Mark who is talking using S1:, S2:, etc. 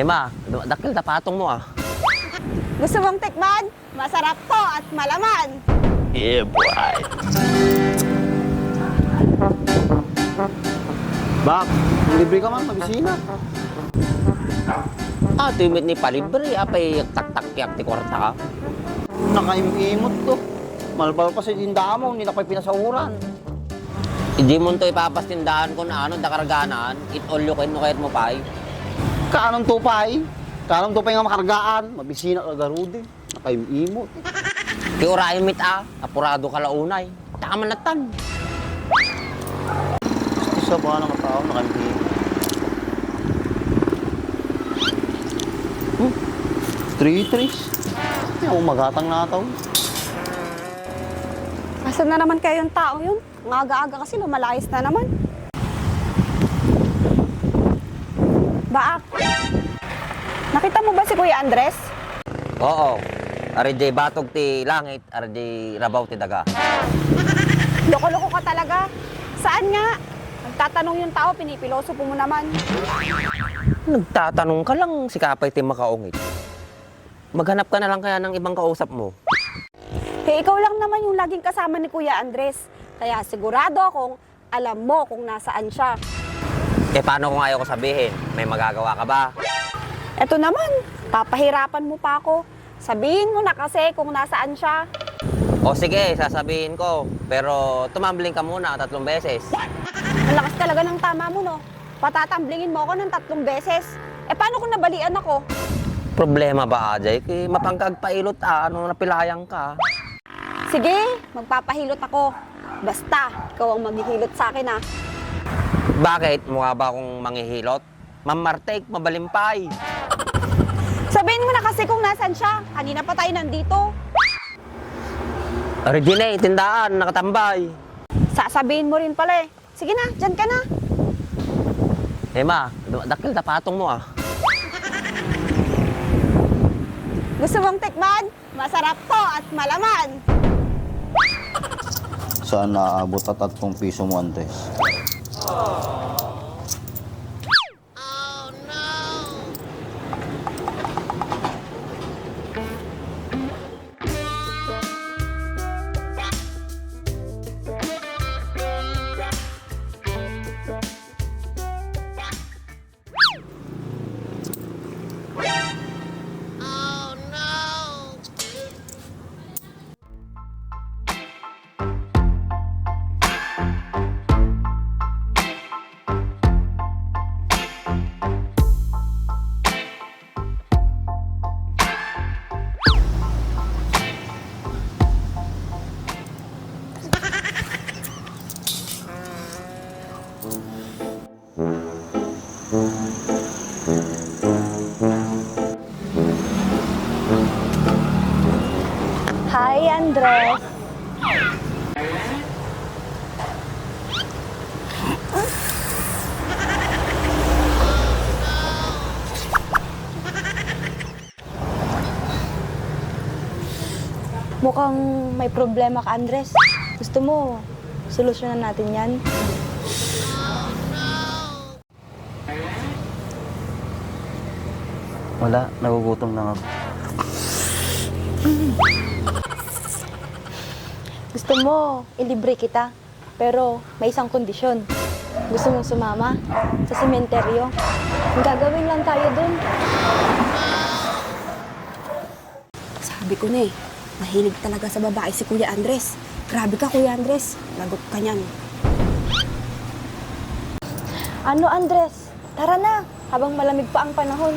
S1: Ma, dakil na patong mo ah.
S2: Gusto mong tikman? Masarap to at malaman.
S1: Yeah, boy.
S3: Bak, libre ka man, mabisina.
S1: Timit ni palibre, apay tak-tak-yak ti kwarta ka.
S3: Nakaimimot to. Malbal pa sa tindahan mo, hindi na pa'y pinasahuran.
S1: Hindi mo to ipapastindahan ko na dakarganaan, it all you can, no kahit mo pa'y.
S3: Kaanong tupay? Kaanong tupay nga makargaan? Mabisina ka garudi. Nakaimimot.
S1: Ti orayon mit apurado ka launay. Tama na tan.
S3: Isa ba ng tao nakaimimot? Three-trees. Yung magatang nataw.
S2: Asan na naman kayo yung tao yun? Ang aga-aga kasi lumalayas na naman. Baak, nakita mo ba si Kuya Andres?
S1: Oo. RJ batog ti langit, RJ rabaw ti daga.
S2: Loko-loko ka talaga. Saan nga? Nagtatanong yung tao, pinipiloso po mo naman.
S1: Nagtatanong ka lang si kapay ti makaungit. Maghanap ka na lang kaya ng ibang kausap mo.
S2: Ikaw lang naman yung laging kasama ni Kuya Andres. Kaya sigurado akong alam mo kung nasaan siya.
S1: Paano kung ayaw ko sabihin? May magagawa ka ba?
S2: Eto naman, papahirapan mo pa ako. Sabihin mo na kasi kung nasaan siya.
S1: O sige, sasabihin ko. Pero tumambling ka muna 3 beses.
S2: Ang lakas talaga ng tama mo, no? Patatamblingin mo ako ng 3 beses. Paano kung nabalian ako?
S1: Problema ba, Ajay? Mapangkag pailot napilayang ka.
S2: Sige, magpapahilot ako. Basta, ikaw ang maghihilot sa akin, ha?
S1: Bakit? Mukha ba akong manghihilot? Mamartek, mabalimpay.
S2: Sabihin mo na kasi kung nasan siya. Kanina pa tayo nandito.
S1: Regine, tindaan, nakatambay.
S2: Sasabihin mo rin pala eh. Sige na, dyan ka na.
S1: Ma, dakil na patong mo ah.
S2: Gusto mong tikman? Masarap to at malaman.
S3: Saan naaabot at 3 piso mo, Andres?
S2: Hi, Andres. Mukhang may problema ka, Andres. Gusto mo, solusyonan natin yan?
S3: Wala, nagugutom lang ako.
S2: Gusto mo, ilibre kita. Pero may isang kondisyon. Gusto mong sumama sa sementeryo. Ang gagawin lang tayo dun. Sabi ko na eh, mahilig talaga sa babae si Kuya Andres. Grabe ka, Kuya Andres. Lagot ka niyan. Ano, Andres? Tara na, habang malamig pa ang panahon.